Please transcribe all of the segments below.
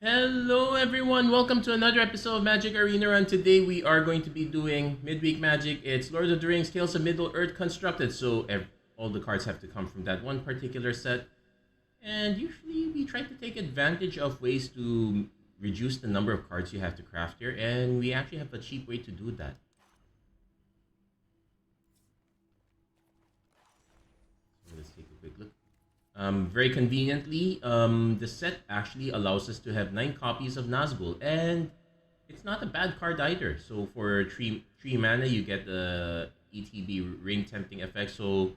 Hello everyone, welcome to another episode of Magic Arena Run. Today we are going to be doing Midweek Magic. It's Lord of the Rings Tales of Middle-earth constructed, so all the cards have to come from that one particular set. And usually we try to take advantage of ways to reduce the number of cards you have to craft here, and we actually have a cheap way to do that. So let's take a quick look. Very conveniently, the set actually allows us to have 9 copies of Nazgûl, and it's not a bad card either. So for three mana, you get the ETB ring tempting effect. So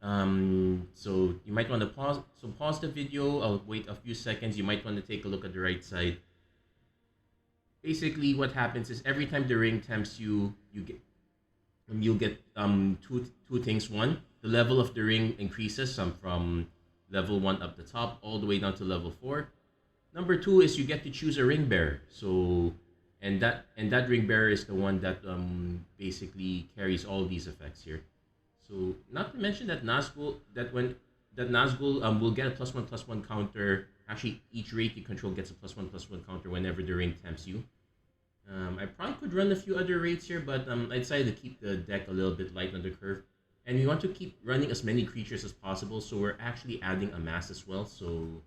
you might want to pause. So pause the video. I'll wait a few seconds. You might want to take a look at the right side. Basically, what happens is every time the ring tempts you, you'll get two things. One, the level of the ring increases from level 1 up the top all the way down to level 4. Number 2 is you get to choose a ring bearer. So and that ring bearer is the one that basically carries all these effects here. So not to mention that Nazgûl will get a +1/+1 counter. Actually, each rate you control gets a +1/+1 counter whenever the ring tempts you. I probably could run a few other rates here, but I decided to keep the deck a little bit light on the curve. And we want to keep running as many creatures as possible, so we're actually adding amass as well. So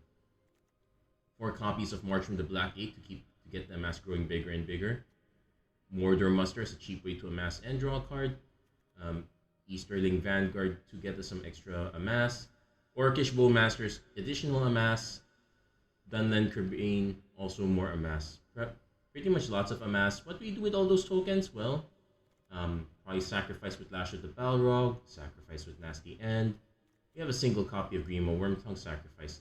4 copies of March from the Black Gate to get the amass growing bigger and bigger. Mordor Muster is a cheap way to amass and draw a card. Easterling Vanguard to get us some extra amass. Orcish Bowmasters, additional amass. Dunland Kerbane, also more amass. Pretty much lots of amass. What do we do with all those tokens? Well, probably sacrifice with Lash of the Balrog, sacrifice with Nasty End. We have a single copy of Grima Wormtongue, sacrifice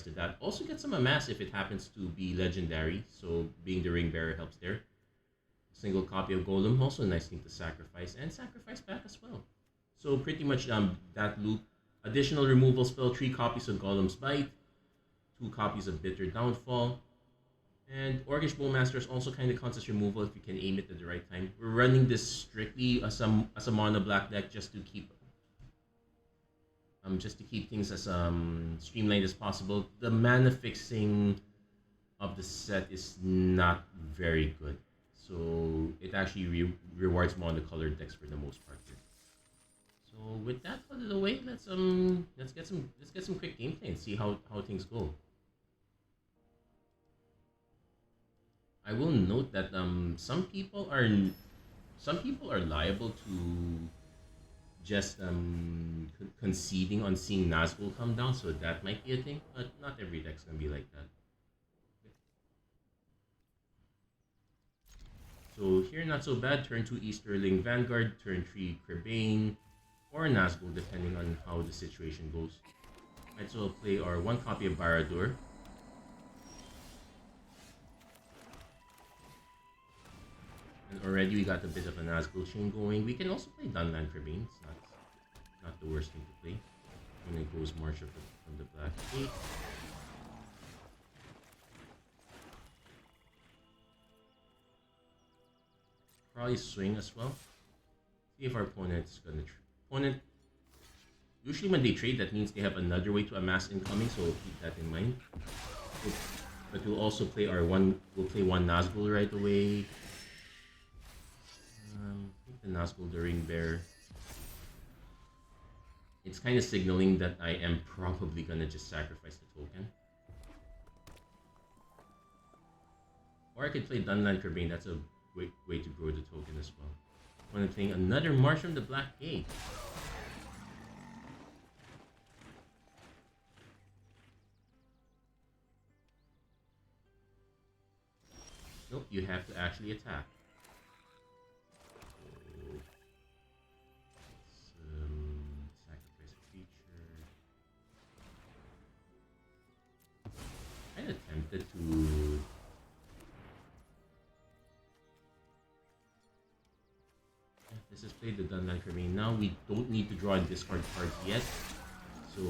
to that. Also get some amass if it happens to be legendary, so being the ring bearer helps there. A single copy of Golem, also a nice thing to sacrifice, and sacrifice back as well. So pretty much that loop. Additional removal spell, 3 copies of Golem's Bite, 2 copies of Bitter Downfall, and Orcish Bowmasters also kind of counts as removal if you can aim it at the right time. We're running this strictly as a mono black deck just to keep things as streamlined as possible. The mana fixing of the set is not very good, so it actually rewards monocolored decks for the most part here. So with that out of the way, let's get some quick gameplay and see how things go. I will note that some people are liable to just conceding on seeing Nazgûl come down, so that might be a thing, but not every deck's gonna be like that. So here, not so bad. Turn 2 Easterling Vanguard, turn 3 Kerbane, or Nazgûl, depending on how the situation goes. Right, so we'll play our 1 copy of Barad-dûr. And already we got a bit of a Nazgûl chain going. We can also play Dunland Kerbane. It's not the worst thing to play. When it goes March from the Black Gate. Probably swing as well. See if our opponent's gonna usually when they trade, that means they have another way to amass incoming, so we'll keep that in mind. But we'll also play we'll play 1 Nazgûl right away. The Nazgûl the ring bearer. It's kind of signaling that I am probably gonna just sacrifice the token. Or I could play Dunland Kerbane, that's a way to grow the token as well. When I'm playing another March from the Black Gate. Nope, you have to actually attack. Sacrifice a creature. Kinda tempted to this is played the Dunland Kerbane. Now we don't need to draw and discard cards yet. So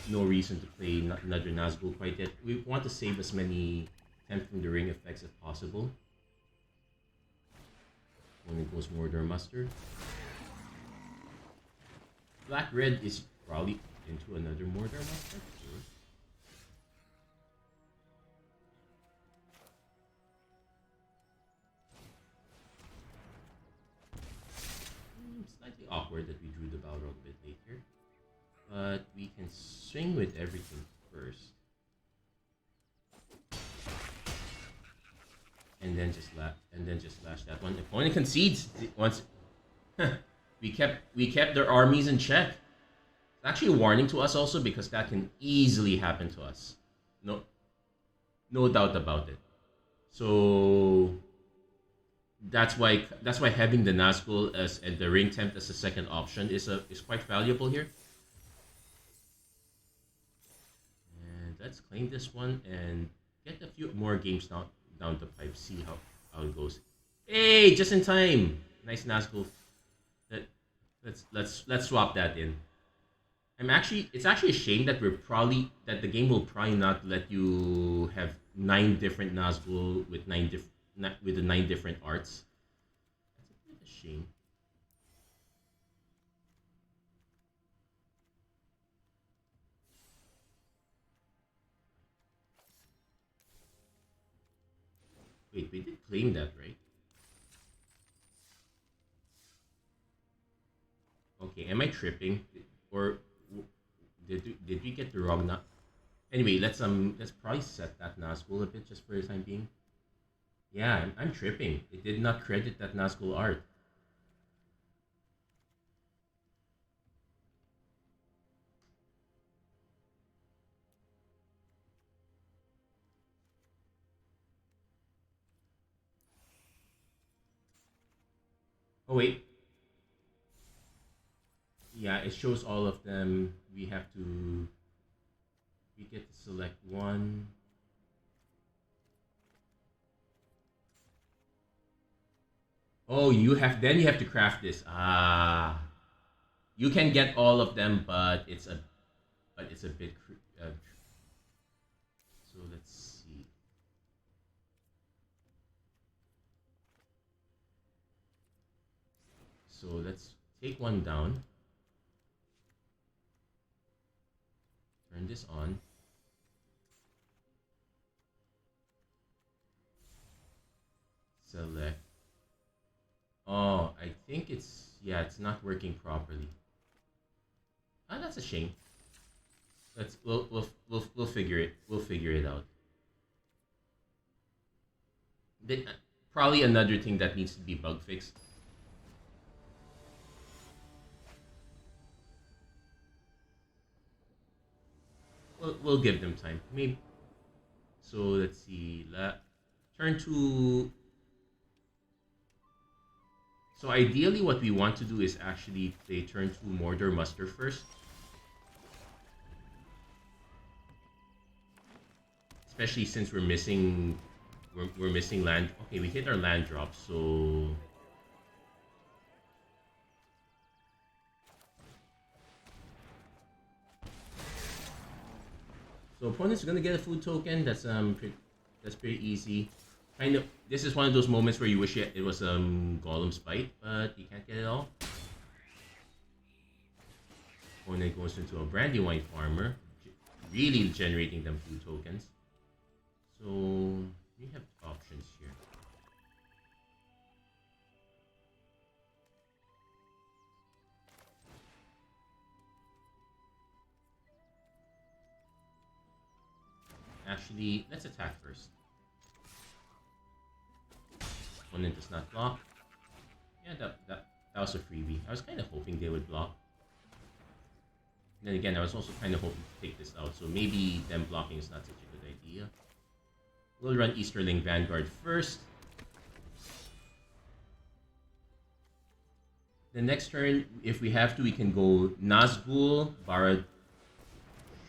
no reason to play another Nazgûl quite yet. We want to save as many tempting the ring effects if possible. When it goes Mordor Muster. Black-red is probably into another Mordor Muster. Sure. forward that we drew the Balrog a bit late here. But we can swing with everything first. And then just slash that one. Opponent concedes once. we kept their armies in check. It's actually a warning to us also, because that can easily happen to us. No doubt about it. So that's why having the Nazgûl and the ring tempt as a second option is quite valuable here. And let's claim this one and get a few more games down the pipe. See how it goes. Hey, just in time. Nice Nazgûl. Let's swap that in. It's actually a shame that the game will probably not let you have 9 different Nazgûl with the 9 different arts. That's a bit of a shame. Wait, we did claim that, right? Okay, am I tripping, or did we get the wrong nut? Anyway, let's probably set that Nazgûl a bit just for the time being. Yeah, I'm tripping. It did not credit that Nazgûl art. Oh wait. Yeah, it shows all of them. We get to select one. Oh, you have to craft this. You can get all of them, but it's a bit. So let's see. So let's take one down. Turn this on. Select. Oh, I think it's not working properly. That's a shame. We'll figure it out. Probably another thing that needs to be bug fixed. We'll give them time. Maybe. So let's see. Turn to. So ideally, what we want to do is actually play turn 2 Mordor Muster first. Especially since we're missing land. Okay, we hit our land drop, so opponent's gonna get a food token. That's pretty easy. Kind of, this is one of those moments where you wish it was Golem's Bite, but you can't get it all. Opponent goes into a Brandywine Farmer, really generating them food tokens. So we have options here. Actually, let's attack first. Opponent does not block. Yeah, that was a freebie. I was kind of hoping they would block. And then again, I was also kind of hoping to take this out, so maybe them blocking is not such a good idea. We'll run Easterling Vanguard first. The next turn, if we have to, we can go Nazgûl, borrowed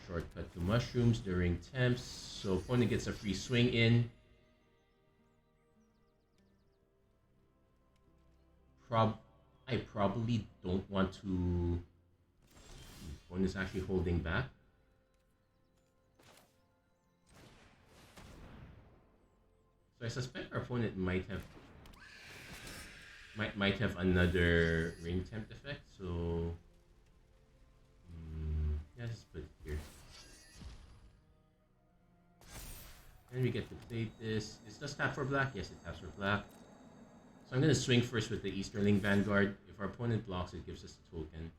shortcut to mushrooms during temps. So opponent gets a free swing in. I probably don't want to. Opponent is actually holding back. So I suspect our opponent might have another ring tempt effect. So yeah, let's put it here. And we get to play this. Is this tap for black? Yes, it taps for black. So I'm gonna swing first with the Easterling Vanguard. If our opponent blocks, it gives us the token.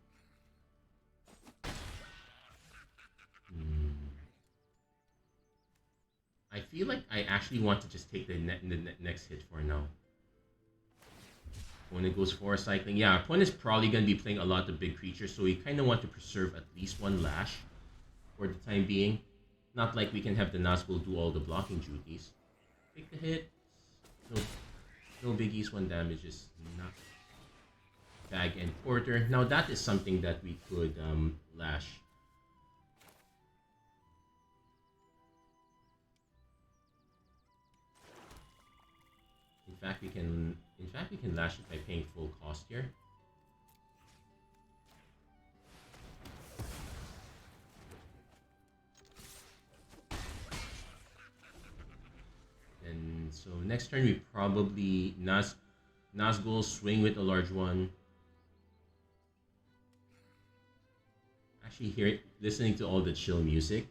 I feel like I actually want to just take the next hit for now. Opponent goes for cycling. Yeah, opponent's probably going to be playing a lot of big creatures, so we kind of want to preserve at least one lash for the time being. Not like we can have the Nazgûl do all the blocking duties. Take the hit. No biggies, 1 damage is not. Bag and Porter. Now that is something that we could lash. In fact, we can lash it by paying full cost here. And so next turn we probably Nazgûl, swing with a large one. Actually, listening to all the chill music.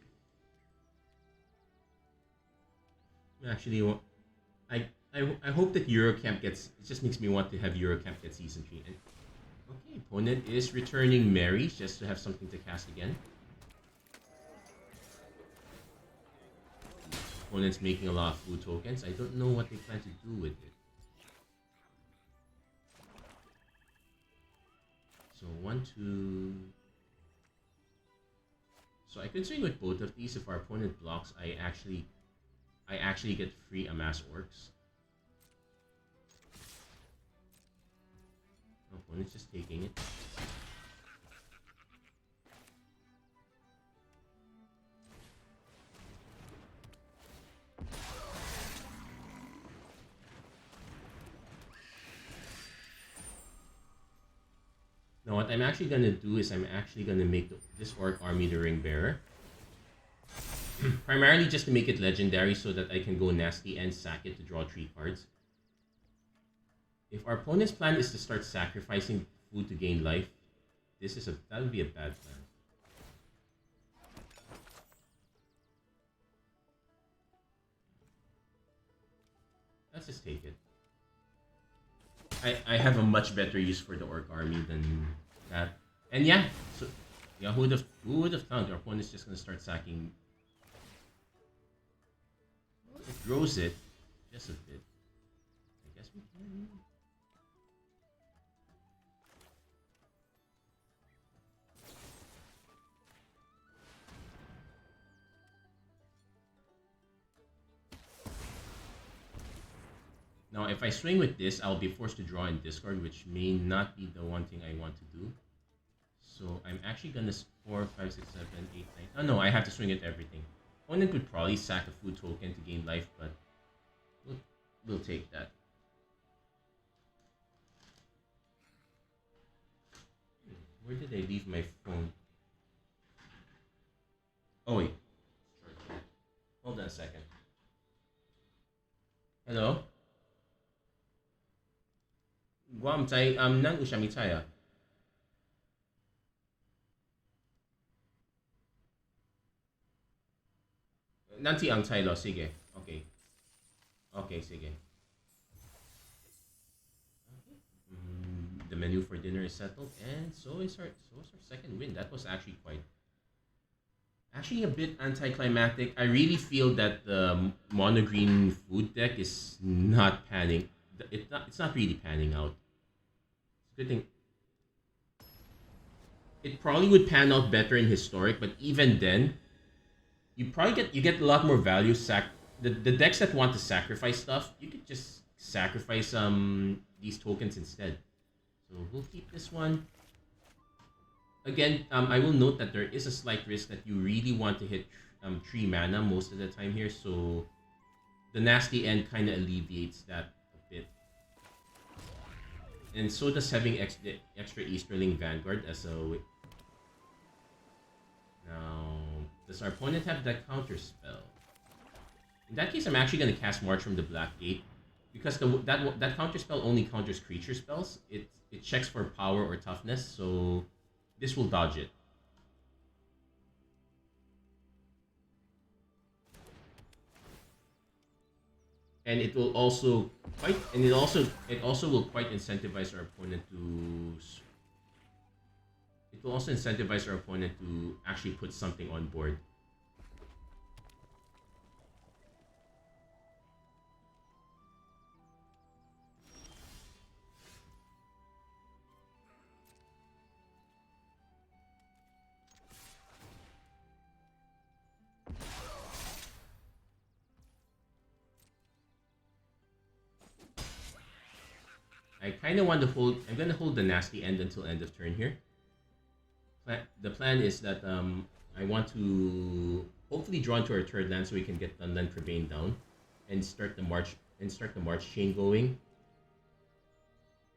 Actually, I hope that Eurocamp gets. It just makes me want to have Eurocamp get season 3. And, okay, opponent is returning Mary just to have something to cast again. Opponent's making a lot of food tokens. I don't know what they plan to do with it. So 1, 2. So I could swing with both of these. If our opponent blocks, I actually get free amass orcs. Opponent's just taking it. Now what I'm actually gonna do is I'm actually gonna make this orc army the ring bearer. Primarily just to make it legendary so that I can go nasty and sack it to draw 3 cards. If our opponent's plan is to start sacrificing food to gain life, that would be a bad plan. Let's just take it. I have a much better use for the orc army than that. And yeah, so yeah, who would have thought our opponent's just gonna start sacking. Well, it grows it just a bit. I guess we can. Now, if I swing with this, I'll be forced to draw and discard, which may not be the one thing I want to do. So I'm actually gonna 4, 5, 6, 7, 8, 9. Oh no, I have to swing at everything. Opponent would probably sack a food token to gain life, but we'll take that. Where did I leave my phone? Oh wait. Hold on a second. Hello? Guam tay nan usiami taya. Nanti ang tayo, sige. Okay. Okay, sige. The menu for dinner is settled, and so is our second win. That was actually a bit anticlimactic. I really feel that the mono green food deck is not panning. It's not really panning out. Good thing. It probably would pan out better in historic, but even then, you get a lot more value. The decks that want to sacrifice stuff, you could just sacrifice these tokens instead. So we'll keep this one. Again, I will note that there is a slight risk that you really want to hit 3 mana most of the time here, so the nasty end kind of alleviates that a bit. And so does having extra Easterling Vanguard as a... Now, does our opponent have that counter spell? In that case, I'm actually going to cast March from the Black Gate, because that counter spell only counters creature spells. It checks for power or toughness, so this will dodge it. and it will also quite and it also will quite incentivize our opponent to actually put something on board. I kind of want to hold. I'm gonna hold the nasty end until end of turn here. The plan is that I want to hopefully draw into our third land so we can get Dunland Prebane down and start the march chain going.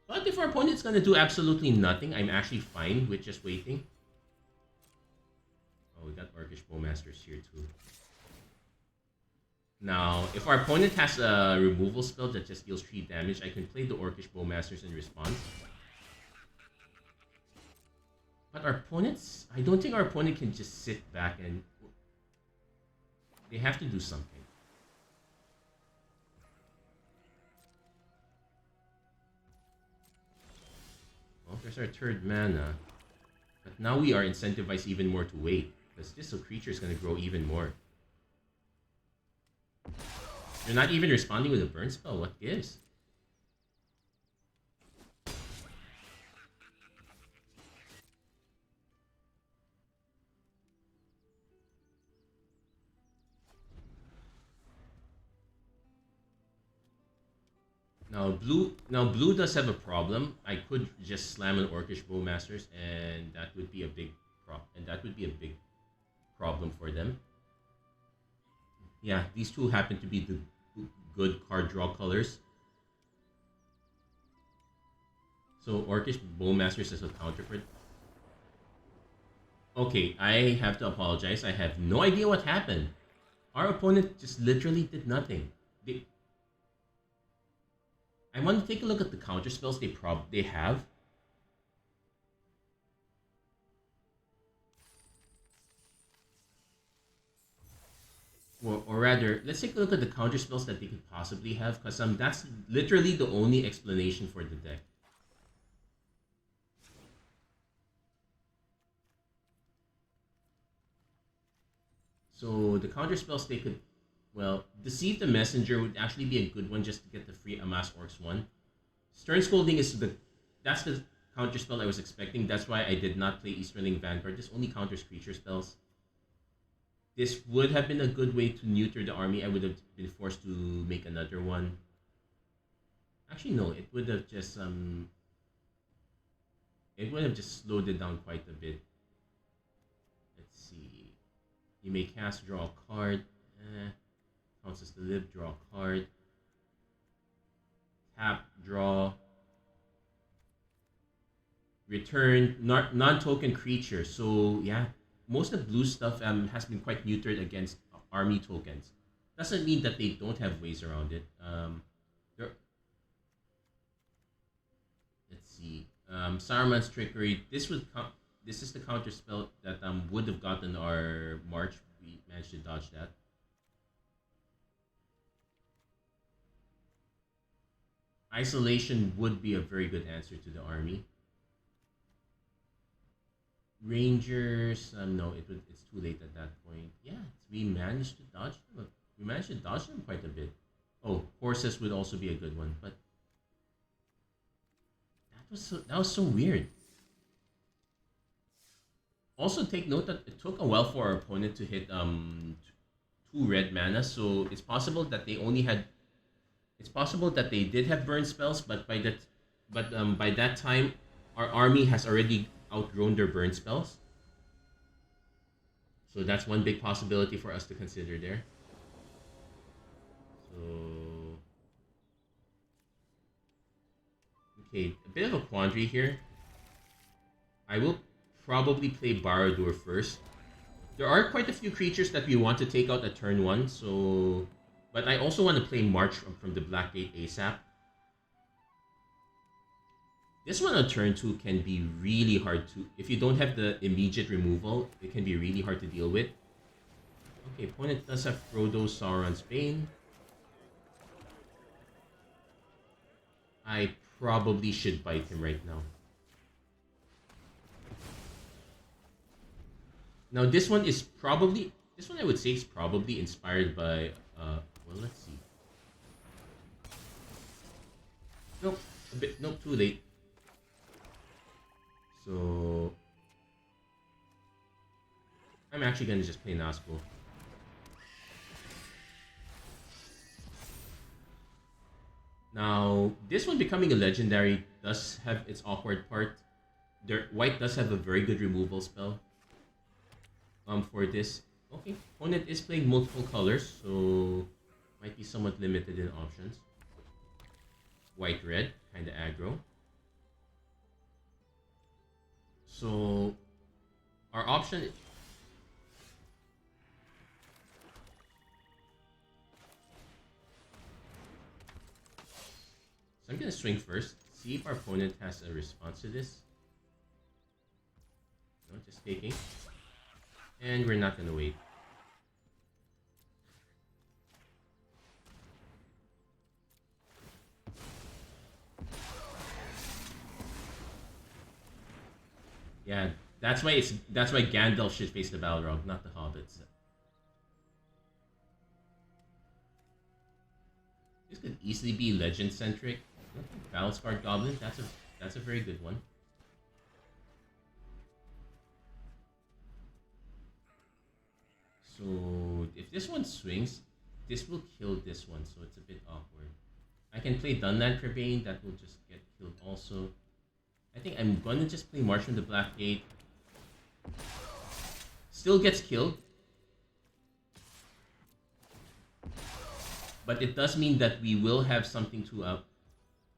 But if our opponent's gonna do absolutely nothing, I'm actually fine with just waiting. Oh, we got Orcish Bowmasters here too. Now, if our opponent has a removal spell that just deals 3 damage, I can play the Orcish Bowmasters in response. But I don't think our opponent can just sit back and... They have to do something. Well, there's our third mana. But now we are incentivized even more to wait, because this creature is going to grow even more. You're not even responding with a burn spell. What gives? Blue does have a problem. I could just slam an Orcish Bowmasters, and that would be a big problem for them. Yeah, these two happen to be the good card draw colors. So Orcish Bowmasters is a counter for it. Okay, I have to apologize. I have no idea what happened. Our opponent just literally did nothing. I want to take a look at the counter spells they have. Or rather, let's take a look at the counter spells that they could possibly have, because that's literally the only explanation for the deck. So the counter spells they could, well, Deceive the Messenger would actually be a good one just to get the free Amass Orcs 1. Stern Scolding that's the counter spell I was expecting. That's why I did not play Easterling Vanguard. This only counters creature spells. This would have been a good way to neuter the army. I would have been forced to make another one. Actually, no. It would have just slowed it down quite a bit. Let's see. You may cast, draw a card. Counts as the live, draw a card. Tap, draw. Return non-token creature. So yeah, most of blue stuff has been quite neutered against army tokens. Doesn't mean that they don't have ways around it. Let's see. Saruman's Trickery. This is the counter spell that would have gotten our march. We managed to dodge that. Isolation would be a very good answer to the army. Rangers, no, it's too late at that point. Yeah, we managed to dodge them. We managed to dodge them quite a bit. Oh, horses would also be a good one, but that was so weird. Also, take note that it took a while for our opponent to hit 2 red mana, so it's possible that they only had. It's possible that they did have burn spells, but by that time, our army has already outgrown their burn spells. So that's one big possibility for us to consider there. So okay, a bit of a quandary here. I will probably play Barad-dûr first. There are quite a few creatures that we want to take out at turn 1, so... But I also want to play March from the Black Gate ASAP. This one on turn 2 can be really hard to... If you don't have the immediate removal, it can be really hard to deal with. Okay, opponent does have Frodo, Sauron's Bane. I probably should bite him right now. Now this one is probably, this one I would say is probably inspired by, well, let's see. Nope, nope, too late. So I'm actually gonna just play Nazgûl. Now, this one becoming a legendary does have its awkward part. White does have a very good removal spell. For this. Okay, opponent is playing multiple colors, so might be somewhat limited in options. White red, kinda aggro. So our option. So I'm gonna swing first, see if our opponent has a response to this. No, just taking. And we're not gonna wait. Yeah, that's why Gandalf should face the Balrog, not the hobbits. This could easily be legend centric. Battlescarred Goblin, that's a very good one. So if this one swings, this will kill this one, so it's a bit awkward. I can play Dunland Trebane, that will just get killed also. I think I'm gonna just play March from the Black Gate. Still gets killed. But it does mean that we will have something to up.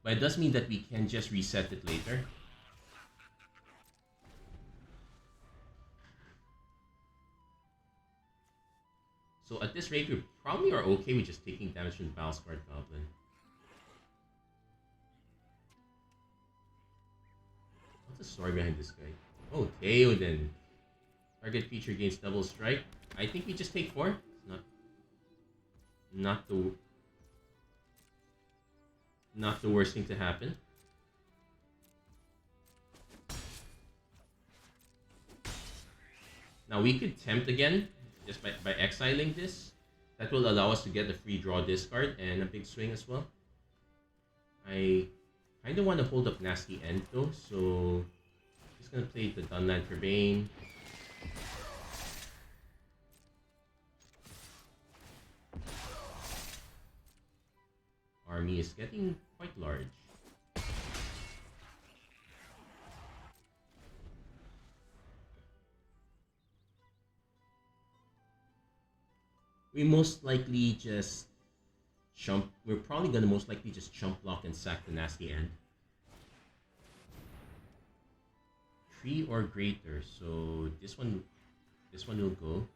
But it does mean that we can just reset it later. So at this rate, we probably are okay with just taking damage from the Battlescarred Goblin. What's the story behind this guy? Oh, Theoden. Target feature gains double strike. I think we just take 4. It's not the worst thing to happen. Now we could tempt again, just by exiling this. That will allow us to get a free draw discard and a big swing as well. I kind of want to hold up Nasty End though, so just gonna play the Dunland Trebane. Army is getting quite large. We most likely just chump. We're probably gonna most likely just chump block and sack the Nasty End. 3 or greater, so this one will go.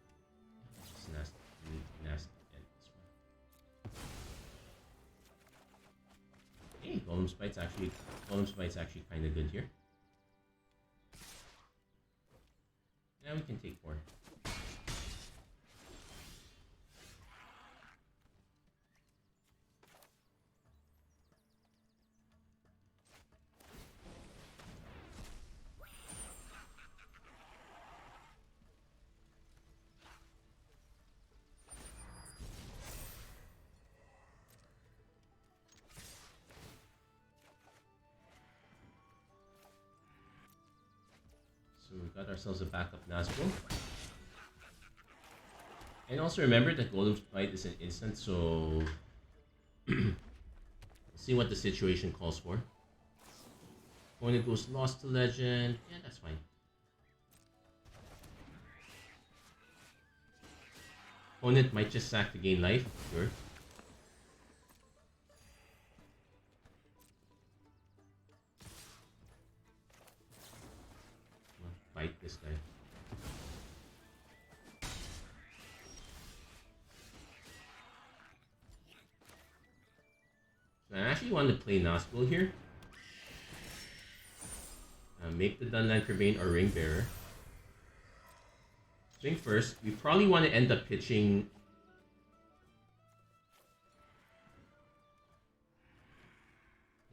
Just nasty End. This one. Hey, Golem's Bite's actually kind of good here. Now we can take 4. So we got ourselves a backup Nazgûl. And also remember that Golem's Bite is an instant, so we'll see what the situation calls for. Opponent goes Lost to Legend. Yeah, that's fine. Opponent might just sack to gain life, sure. Fight this guy. So I actually want to play Nazgûl here. Make the Dunland Trebane or Ring Bearer. Swing first. We probably want to end up pitching.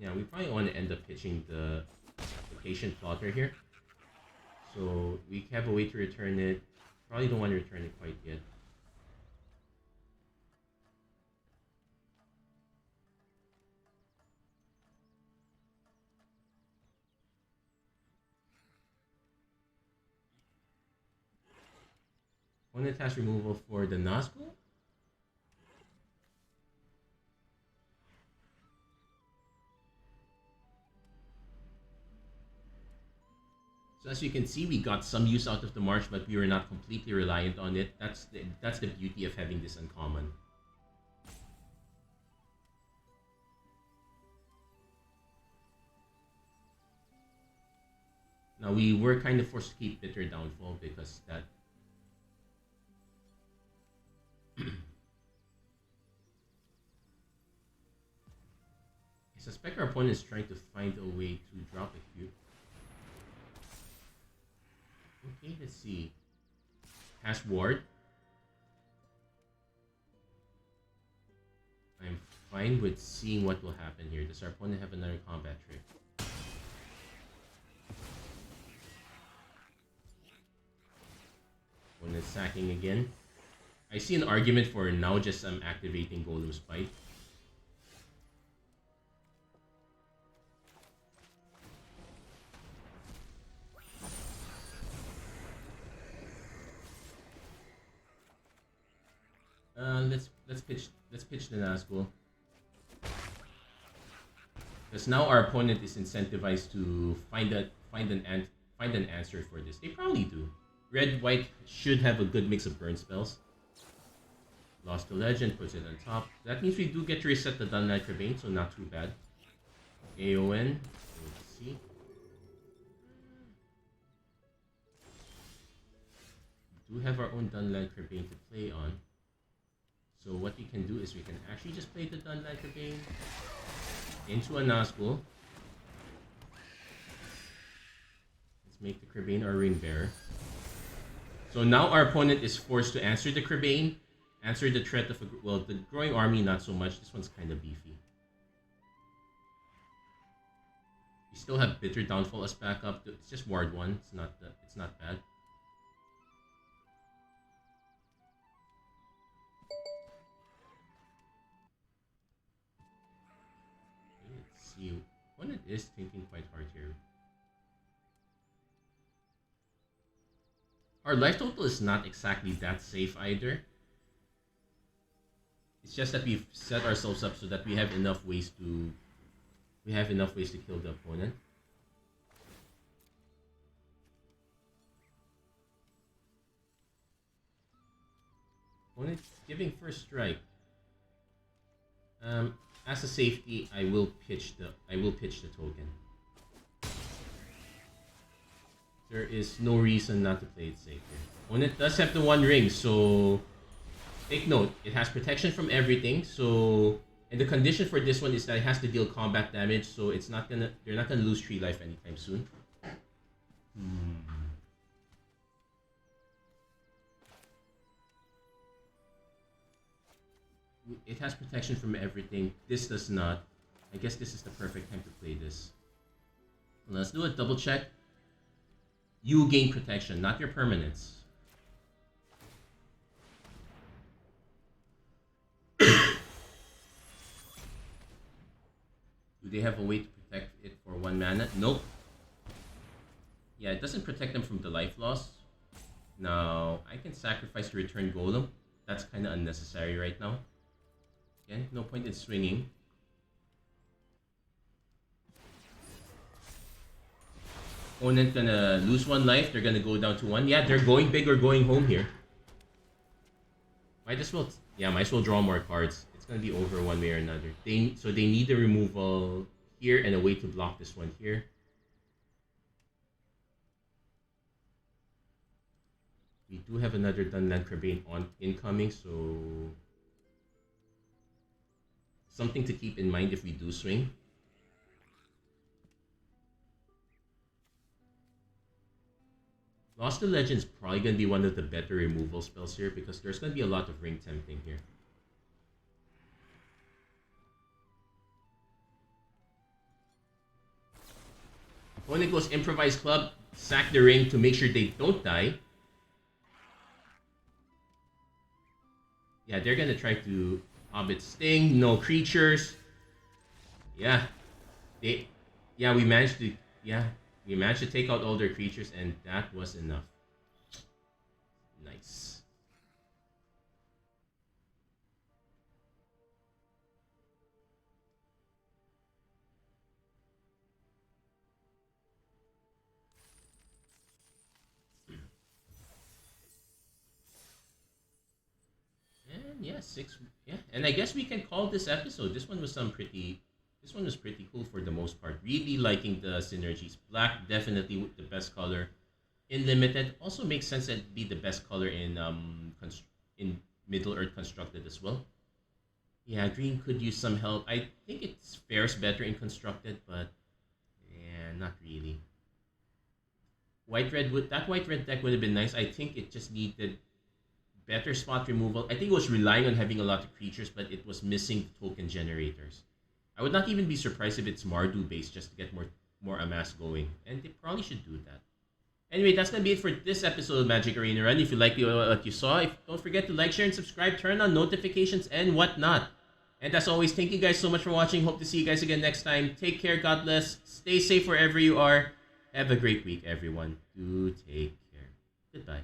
Yeah, we probably want to end up pitching the patient plotter here. So we have a way to return it. Probably don't want to return it quite yet. Opponent has removal for the Nazgûl. So as you can see, we got some use out of the march, but we were not completely reliant on it. That's the beauty of having this uncommon. Now we were kind of forced to keep Bitter Downfall because that I suspect our opponent is trying to find a way to drop a cube. Okay, let's see. Has ward. I'm fine with seeing what will happen here. Does our opponent have another combat trick? Opponent sacking again. I see an argument for now just activating Golem's Bite. Let's pitch the Nazgûl. Because now our opponent is incentivized to find an answer for this. They probably do. Red white should have a good mix of burn spells. Lost the legend, puts it on top. That means we do get to reset the Dunlight Rebane, so not too bad. AON. Let's see. We do have our own Dunlight Rebane to play on. So what we can do is we can actually just play the Dunlight Rebane into a Nazgûl. Let's make the Rebane our ring bearer. So now our opponent is forced to answer the Rebane, answer the threat of the growing army, not so much. This one's kind of beefy. We still have Bitter Downfall as backup. It's just ward 1. It's not bad. Let's see. Opponent is thinking quite hard here. Our life total is not exactly that safe either. It's just that we've set ourselves up so that we have enough ways to kill the opponent. Opponent giving first strike. As a safety, I will pitch the token. There is no reason not to play it safe here. Opponent does have the 1 ring, so take note, it has protection from everything. So, and the condition for this one is that it has to deal combat damage, so they're not gonna lose 3 life anytime soon. It has protection from everything. This does not. I guess this is the perfect time to play this. Let's do a double check. You gain protection, not your permanents. Do they have a way to protect it for 1 mana? Nope. Yeah, it doesn't protect them from the life loss. Now, I can sacrifice to return Golem. That's kind of unnecessary right now. Again, no point in swinging. Opponent gonna lose 1 life. They're gonna go down to 1. Yeah, they're going big or going home here. Might as well draw more cards. It's gonna be over one way or another. So they need the removal here and a way to block this one here. We do have another Dunland Rebane on incoming, so something to keep in mind if we do swing. Lost the Legend is probably going to be one of the better removal spells here because there's going to be a lot of ring tempting here. Opponent goes Improvise Club, sack the ring to make sure they don't die. Yeah, they're gonna try to Hobbit Sting, no creatures. Yeah. We managed to take out all their creatures, and that was enough. Nice. And yeah, six. Yeah, and I guess we can call this episode. This one was pretty cool for the most part. Really liking the synergies. Black definitely the best color in limited. Also makes sense that it'd be the best color in in Middle Earth constructed as well. Yeah, green could use some help. I think it fares better in constructed, but yeah, not really. White red deck would have been nice. I think it just needed better spot removal. I think it was relying on having a lot of creatures, but it was missing token generators. I would not even be surprised if it's Mardu based just to get more amass going, and they probably should do that. Anyway, that's gonna be it for this episode of Magic Arena Run. If you like what you saw, don't forget to like, share, and subscribe. Turn on notifications and whatnot. And as always, thank you guys so much for watching. Hope to see you guys again next time. Take care. God bless. Stay safe wherever you are. Have a great week, everyone. Do take care. Goodbye.